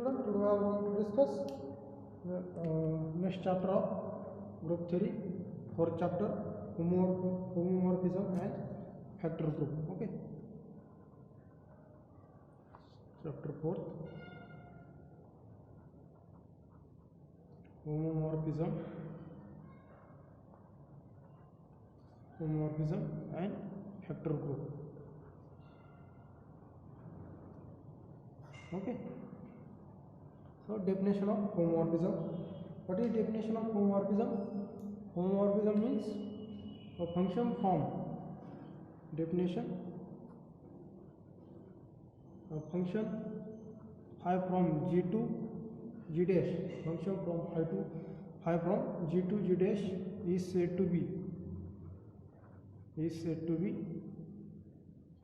student, today I want to discuss next chapter of group theory, fourth chapter, homomorphism and factor group. Okay, chapter 4, homomorphism and factor group. Okay, so definition of homomorphism. What is definition of homomorphism? Homomorphism means a function form. Definition: a function phi from G to G dash, function from phi from G to G dash is said to be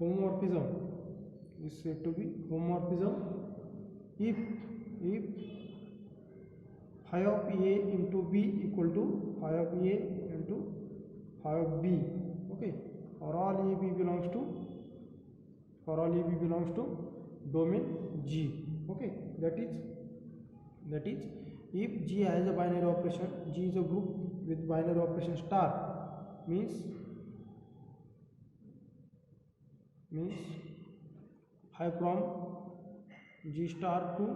homomorphism. Is said to be homomorphism if phi of A into B equal to phi of A into phi of B. Okay, for all A B belongs to domain G. Okay, that is if G has a binary operation, G is a group with binary operation star, means phi from G star to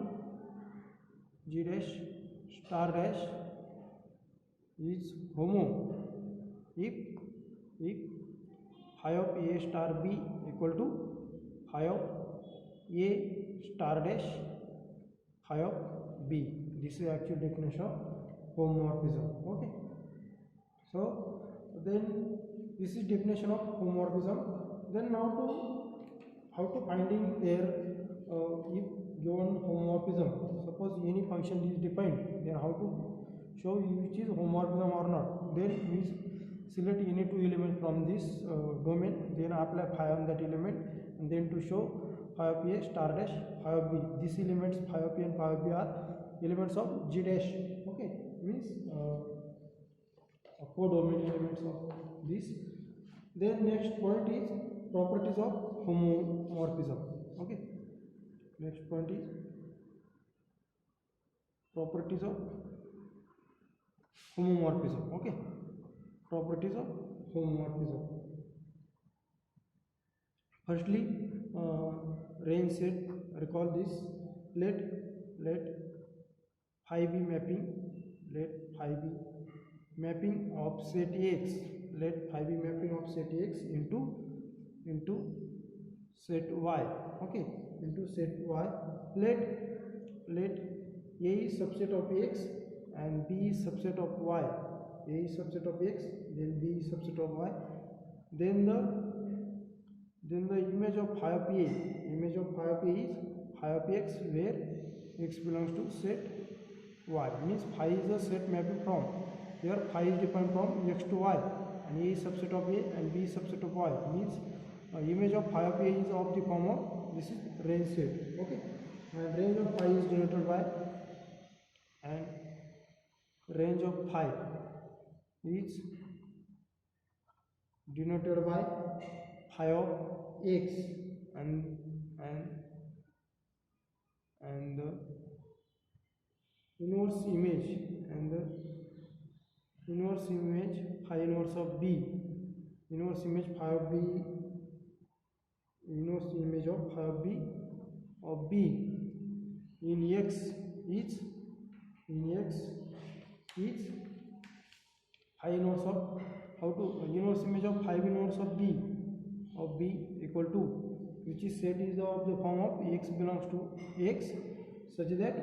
G dash star dash is homo if phi of A star B equal to phi of A star dash phi of B. This is actual definition of homomorphism. Okay, so then this is definition of homomorphism. Then now how to finding their if given homomorphism. Suppose any function is defined, then how to show which is homomorphism or not. Then we select any two elements from this domain, then apply phi on that element, and then to show phi of A star dash phi of B. These elements phi of A and phi of B are elements of G dash. Okay, means four domain elements of this. Then next point is properties of homomorphism. Okay, next point is properties of homomorphism. Okay, properties of homomorphism. Firstly, range set. Recall this. Let phi be mapping of set X. Let phi be mapping of set X into set Y. Okay, into set Y. Let A is subset of X and B is subset of Y. A is subset of X, then B is subset of Y. Then the image of phi of A is phi of X, where X belongs to set Y. Means phi is a set mapping from. Here phi is defined from X to Y, and A is subset of A and B is subset of Y. Means image of phi of A is of the form of, this is range set. Okay, and range of phi is denoted by, and range of phi is denoted by phi of X and the inverse image phi inverse of B, inverse image phi of B, inverse image of phi of B in X is phi inverse of, how to inverse image of phi inverse of B equal to, which is set is of the form of X belongs to X, such that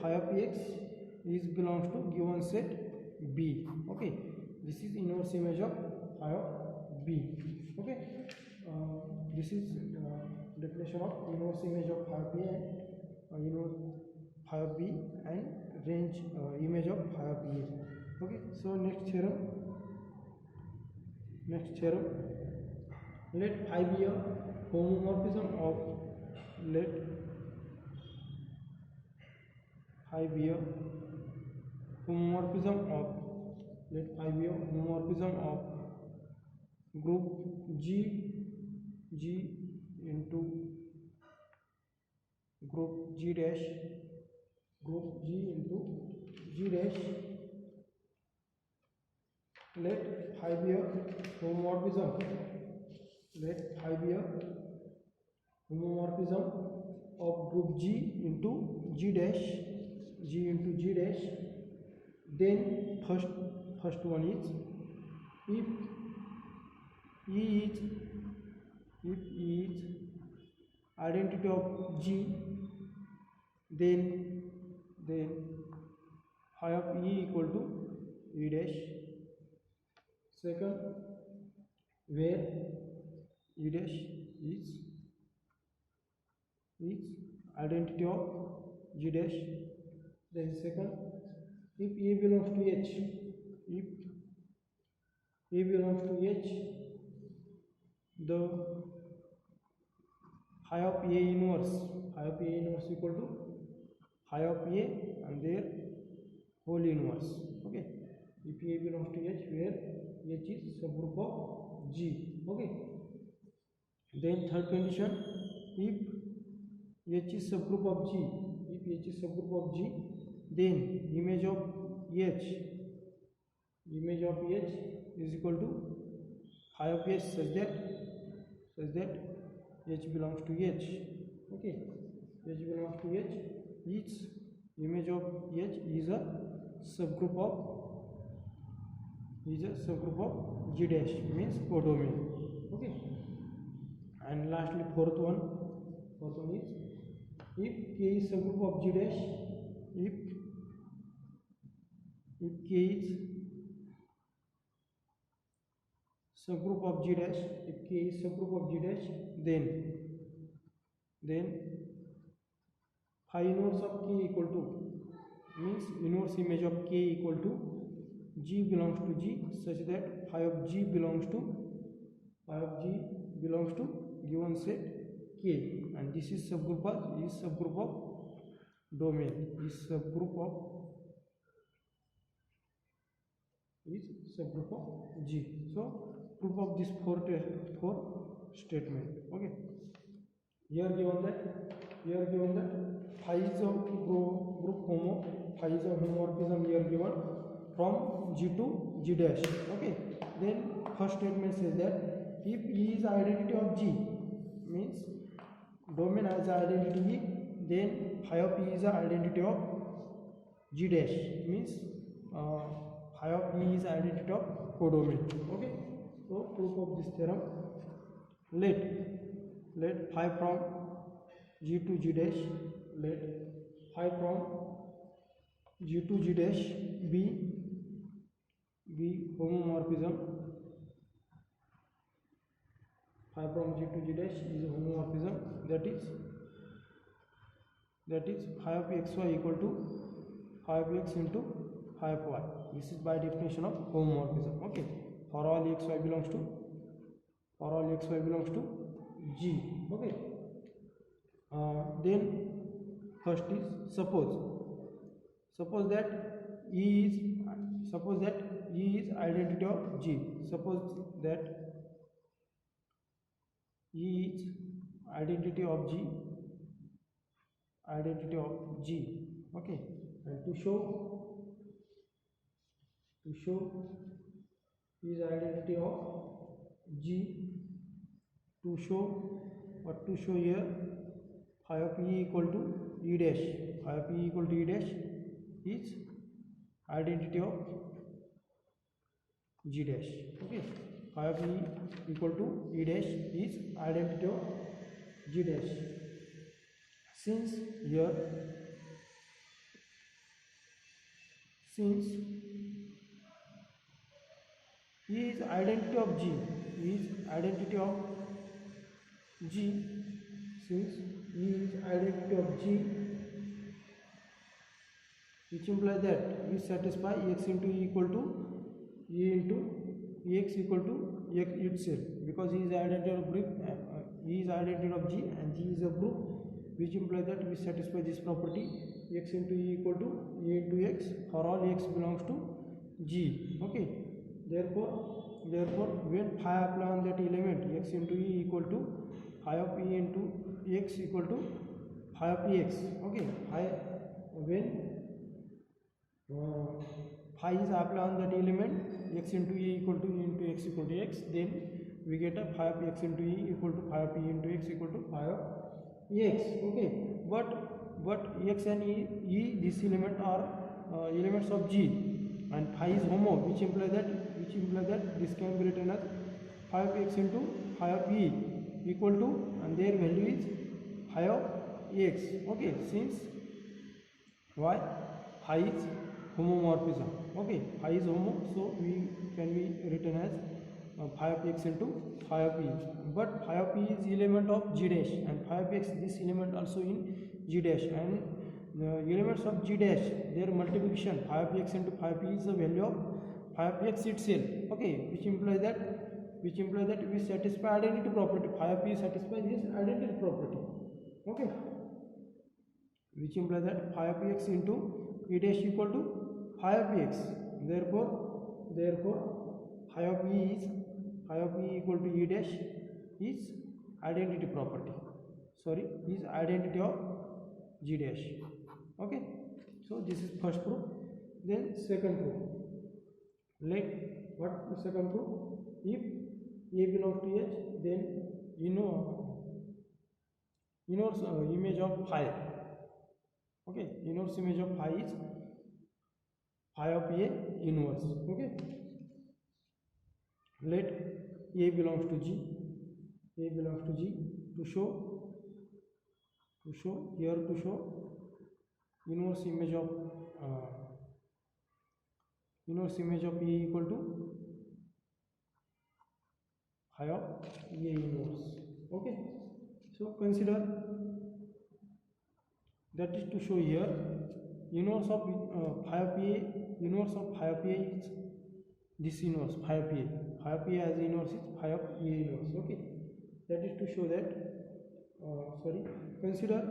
phi of X is belongs to given set B. Okay, this is inverse image of phi of B. Okay, this is definition of inverse image of phi of B and inverse phi of B and range image of phi of A. Okay, so next theorem, let phi be a homomorphism of, let phi be a homomorphism of group G into group G dash, group G into G dash, let phi be a homomorphism, let phi be a homomorphism of group G into G dash, G into G dash. Then first one is, if E is identity of G, then phi of E equal to E dash. Second, where E dash is identity of G dash. Then second, if A belongs to H, if A belongs to H, the phi of A inverse equal to phi of A and their whole inverse. Okay, if A belongs to H, where H is subgroup of G. Okay, then third condition, if H is subgroup of G, then image of H is equal to phi of H such that H belongs to H. Okay, H belongs to H. Each image of H is a subgroup of G dash, means codomain. Okay, and lastly fourth one is, if K is subgroup of G dash, if K is subgroup of G dash, then phi inverse of K equal to, means inverse image of K equal to G belongs to G, such that phi of G belongs to given set K, and this is subgroup of domain, is subgroup of G. So proof of this four statement. Okay, here given that phi is a group phi is a homomorphism here given from G to G dash. Okay, then first statement says that if E is identity of G, means domain has identity E, then phi of E is identity of G dash, means phi of E is identity of codomain. Okay, so proof of this theorem, let phi from G to G dash, let phi from G to G dash be homomorphism. Phi from G to G dash is a homomorphism, that is phi of xy equal to phi of x into phi of y. This is by definition of homomorphism. Okay, for all xy belongs to G. Okay, then first is, suppose that E is identity of G. Suppose that E is identity of G. Okay, and to show is identity of G, to show here phi of E equal to E dash, is identity of G dash. Okay, phi of E equal to E dash is identity of G dash. Since E is identity of G, since E is identity of G, which implies that we satisfy x into E equal to E into Ex equal to X itself, because E is identity of group, E is identity of G, and G is a group, which implies that we satisfy this property, x into E equal to E into X for all x belongs to G. Okay, therefore when phi apply on that element, x into E equal to phi of E into X equal to phi of px. Okay, phi, when phi is applied on that element, x into e equal to e into x equal to x, then we get a phi of x into e equal to phi of e into x equal to phi of x. Okay, but x and e this element are elements of G, and phi is homo, which imply that this can be written as phi of x into phi of e equal to, and their value is phi of x. Okay, since why? Phi is homomorphism. Okay, phi is homo, so we can be written as phi of x into phi of e. But phi of e is element of G dash, and phi of x this element also in G dash, and the elements of G dash, their multiplication phi of x into phi of e is the value of phi of x itself. Okay, which implies that we satisfy identity property. Phi of e satisfies this identity property. Okay, which implies that phi of x into e dash equal to phi of x. Therefore phi of e equal to e dash is identity property. Sorry, is identity of G dash. Okay, so this is first proof. Then second proof. Let what the second proof? If a belongs to H, then inverse image of phi. Okay, inverse image of phi is phi of a inverse. Okay, let a belongs to G, to show inverse image of a equal to phi of a inverse. Okay, so consider that is to show here inverse of phi of a, inverse of phi of a is this inverse phi of a. Phi of a as inverse is phi of a inverse. Okay, that is to show that consider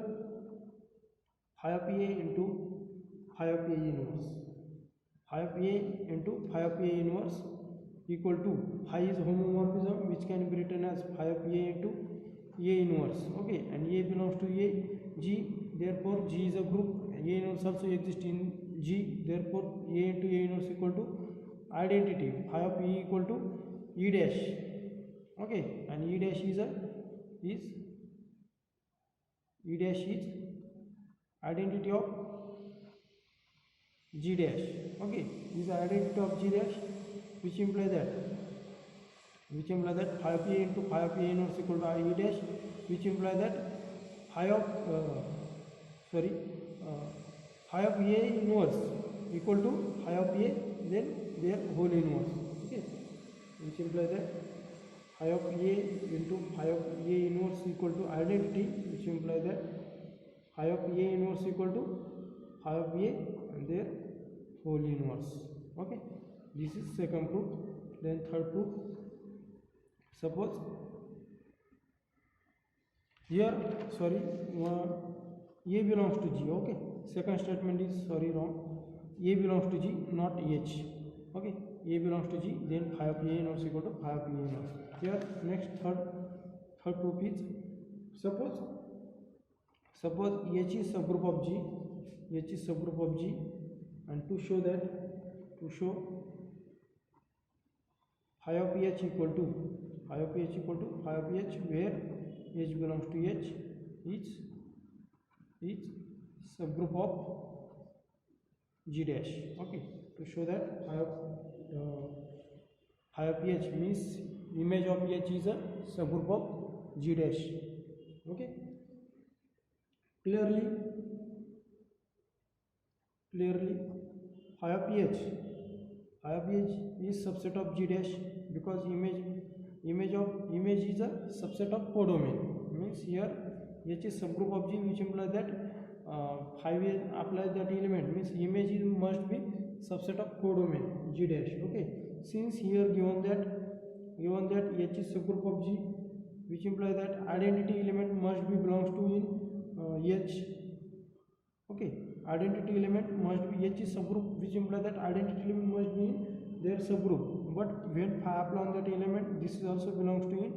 phi of a into phi of a inverse. Phi of a into phi of a inverse equal to, phi is homomorphism, which can be written as phi of a into a inverse. Okay, and a belongs to a G, therefore G is a group. A inverse also exists in G, therefore a into a inverse equal to identity phi of e equal to e dash. Okay, and e dash is identity of G dash. Okay, this is identity of G dash, which imply that phi of a into phi of a inverse equal to e dash, which imply that phi of phi of a inverse equal to phi of a, then their whole inverse. Okay, which imply that phi of a into phi of a inverse equal to identity, which imply that phi of a inverse equal to phi of a and their whole inverse. Okay, this is second proof. Then third proof, suppose here a belongs to G. Okay, second statement is wrong. A belongs to G, not H. Okay, a belongs to G, then phi of a inverse equal to phi of a inverse. Here next third proof is, suppose H is subgroup of G, and to show phi of H equal to phi of H, where H belongs to H is subgroup of G dash. Okay, to show that phi of H means image of H is a subgroup of G dash. Okay, clearly phi of H is subset of G dash, because image is a subset of codomain. Means here H is subgroup of G, which implies that phi will apply that element, means image must be subset of codomain G dash. Okay, since here given that H is subgroup of G, which implies that identity element must be belongs to in H. Okay, identity element must be H is subgroup, which implies that identity element must be in their subgroup. But when phi apply on that element, this is also belongs to in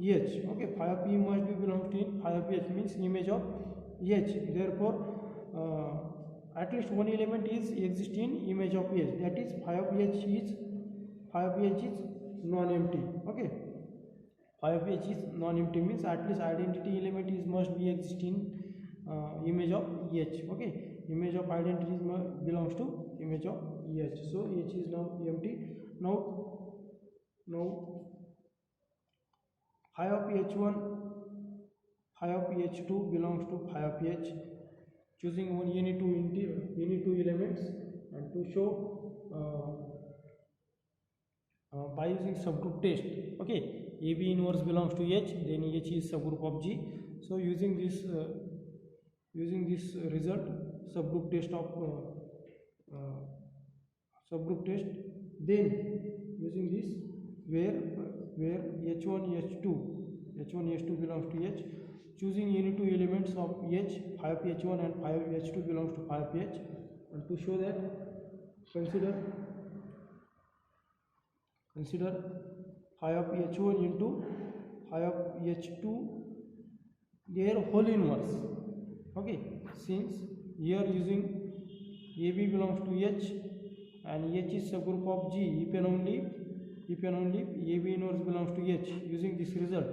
H. Okay, phi of E must be belongs to in phi of H, means image of H. Therefore, at least one element is exist in image of H. That is phi of H is non-empty. Okay, phi of H is non-empty means at least identity element is must be exist in image of H. Okay, image of identity belongs to image of H. So H is now empty. Now phi of H1, phi of H2 belongs to phi of H. Choosing any two elements, and to show by using subgroup test. Okay, AB inverse belongs to H, then H is subgroup of G. So using this result, subgroup test of subgroup test, then using this where H1 H2 belongs to H, choosing any two elements of H, phi of H1 and phi of H2 belongs to phi of H, and to show that consider phi of H1 into phi of H2 their whole inverse. Okay, since here using AB belongs to H and H is subgroup of G, if and only AB inverse belongs to H. Using this result,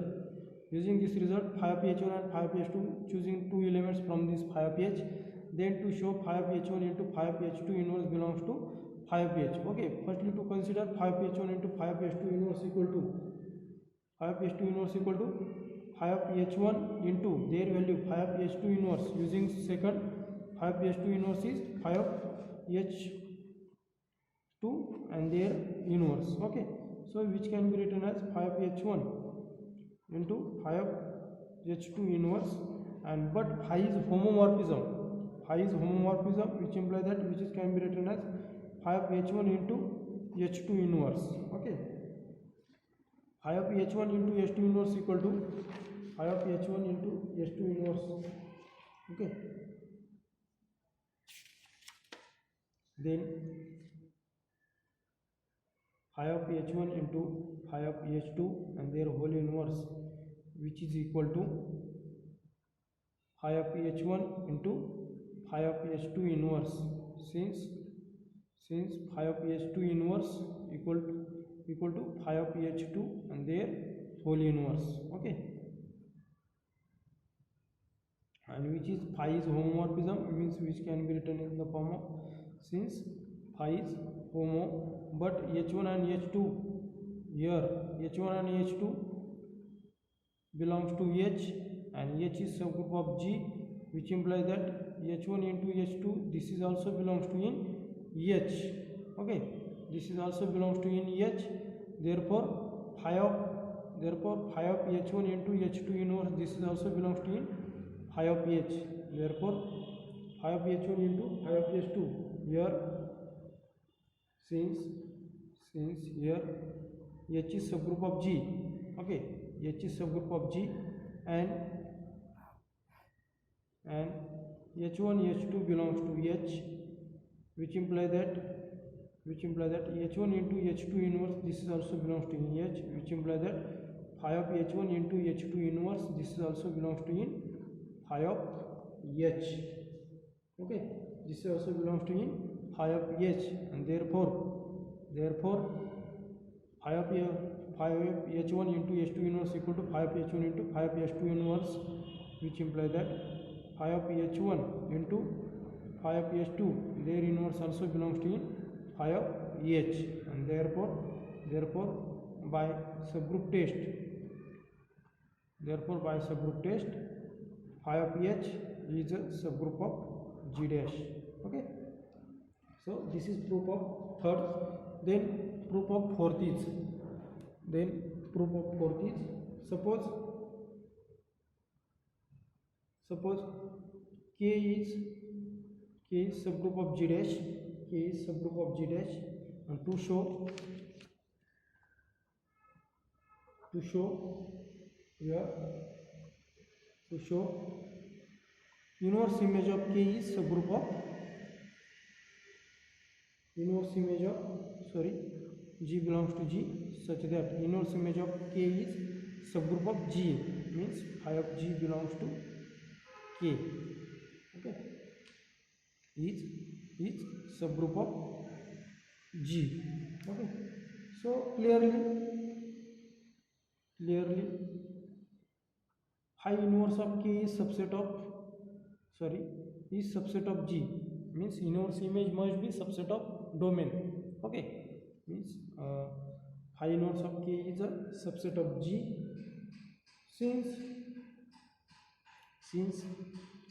phi of H1 and phi of H2, choosing two elements from this phi of H, then to show phi of H1 into phi of H2 inverse belongs to phi of H. Okay, firstly to consider phi of H1 into phi of H2 inverse equal to phi of H2 inverse equal to phi of H1 into their value phi of H2 inverse. Using second, phi of H2 inverse is phi of H2 and their inverse. Okay, so which can be written as phi of H1 into phi of H2 inverse, and but phi is homomorphism, which implies that which can be written as phi of H1 into H2 inverse. Okay, phi of H1 into H2 inverse equal to phi of H1 into H2 inverse. Okay, then phi of H1 into phi of H2 and their whole inverse, which is equal to phi of H1 into phi of H2 inverse. Since phi of H2 inverse equal to phi of H2 and their whole inverse. Okay, and which is phi is homomorphism means which can be written in the form of, since phi is homo, but H1 and H2, here H1 and H2 belongs to H and H is subgroup of G, which implies that H1 into H2 this is also belongs to in H. Okay, this is also belongs to in H. Therefore phi of H1 into H2 inverse this is also belongs to in phi of H. Therefore phi of H1 into phi of H2 here, since here H is subgroup of G. Okay, H is subgroup of G and H1 H2 belongs to H, which imply that H1 into H2 inverse this is also belongs to in H, which imply that phi of H1 into H2 inverse this is also belongs to in phi of H. Okay, this also belongs to in phi of H, and therefore phi of H1 into H2 inverse equal to phi of H1 into phi of H2 inverse, which implies that phi of H1 into phi of H2 their inverse also belongs to in phi of H, and therefore by subgroup test phi of H is a subgroup of G dash. Okay, so this is proof of third. Then proof of fourth is suppose K is subgroup of G dash, and to show inverse image of K is subgroup of G belongs to G, such that inverse image of K is subgroup of G, means phi of G belongs to K. Okay, is subgroup of G. Okay, so clearly phi inverse of K is subset of G, means inverse image must be subset of domain. Okay, means phi inverse of K is a subset of G since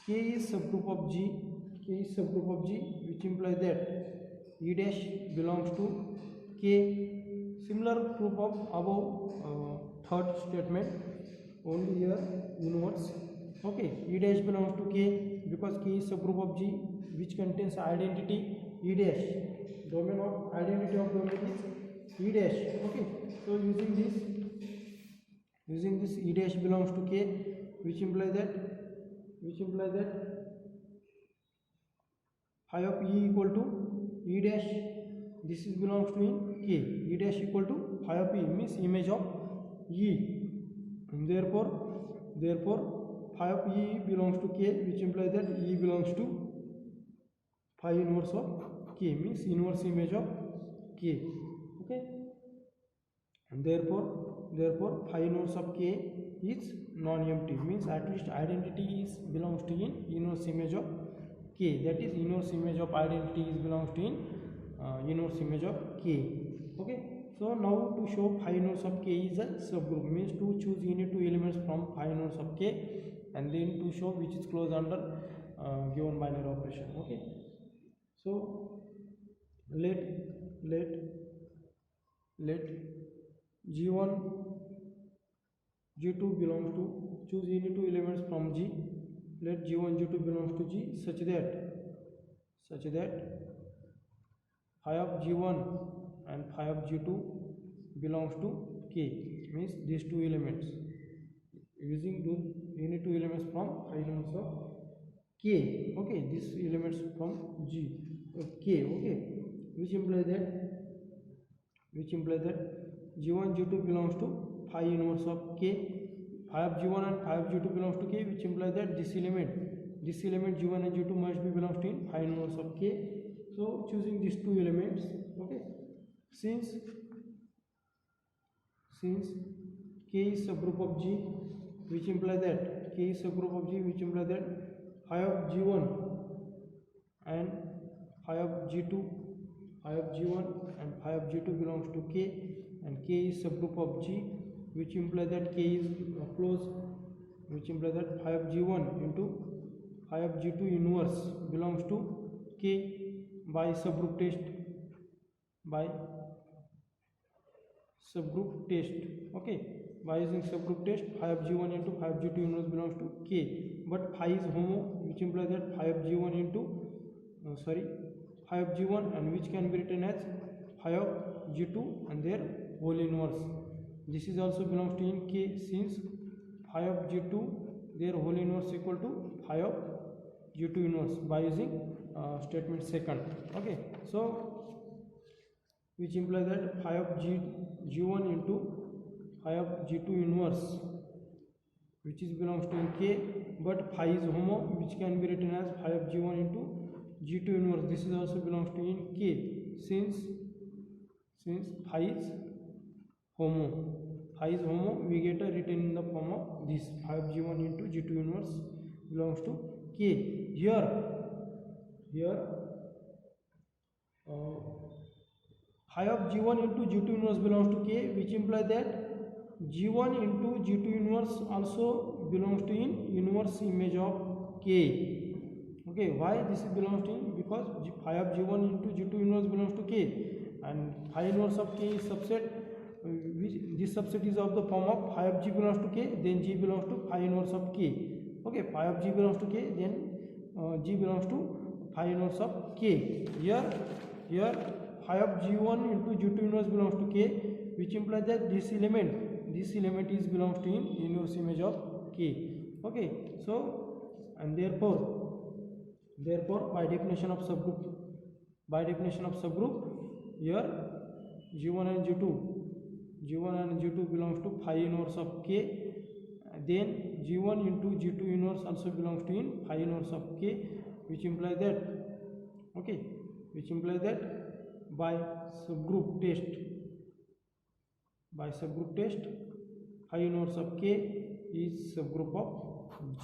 K is subgroup of G, which implies that E dash belongs to K. Similar proof of above third statement, only here inverse. Okay, E dash belongs to K because K is subgroup of G which contains identity E dash. Domain of identity of domain is E dash. Okay, so using this E dash belongs to K, which implies that phi of E equal to E dash. This is belongs to in K. E dash equal to phi of E means image of E. And therefore phi of E belongs to K, which implies that E belongs to phi inverse of K means inverse image of K. Okay, and therefore phi inverse of K is non-empty, means at least identity is belongs to in inverse image of K, that is inverse image of identity is belongs to in inverse image of K. Okay, so now to show phi inverse of K is a subgroup, means to choose any two elements from phi inverse of K and then to show which is closed under given binary operation. Okay, so let G1 G2 belongs to, choose any two elements from G. Let G1 G2 belongs to G such that phi of G1 and phi of G2 belongs to K, means these two elements, using any two elements from phi inverse of K. Okay, these elements from G K. Okay, which implies that G1 G2 belongs to phi inverse of K. Phi of G1 and phi of G2 belongs to K, which implies that this element G1 and G2 must be belongs to in phi inverse of K. So choosing these two elements. Okay, since K is subgroup of G, which implies that phi of G1 and phi of G2, phi of G1 and phi of G2 belongs to K, and K is subgroup of G, which implies that K is closed, which implies that phi of G1 into phi of G2 inverse belongs to K by subgroup test. Okay, by using subgroup test, phi of G1 into phi of G2 inverse belongs to K, but phi is homo, which implies that phi of G1 into phi of G1 and which can be written as phi of G2 and their whole inverse. This is also belongs to in K, since phi of G2 their whole inverse equal to phi of G2 inverse by using statement second. Okay, so which implies that phi of G1 into phi of G2 inverse, which is belongs to in K, but phi is homo, which can be written as phi of G1 into G2 inverse. This is also belongs to in K, since phi is homo, we get a written in the form of this phi of G1 into G2 inverse belongs to K. Here phi of G1 into G2 inverse belongs to K, which implies that G1 into G2 inverse also belongs to in inverse image of K. Okay, why this belongs to in? Because phi of G1 into G2 inverse belongs to K, and phi inverse of K is subset, which this subset is of the form of phi of G belongs to K, then G belongs to phi inverse of K. Okay, phi of G belongs to K, then G belongs to phi inverse of K. Here phi of G1 into G2 inverse belongs to K, which implies that this element is belongs to in inverse image of K. Okay, so and therefore by definition of subgroup, here G1 and G2 belongs to phi inverse of K, then G1 into G2 inverse also belongs to in phi inverse of K, which imply that, okay, which imply that by subgroup test phi inverse of K is subgroup of G.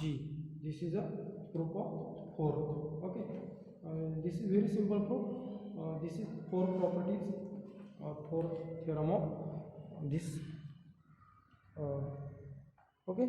This is a proof of fourth. Okay, this is very simple proof. This is four properties or fourth theorem of this. Okay.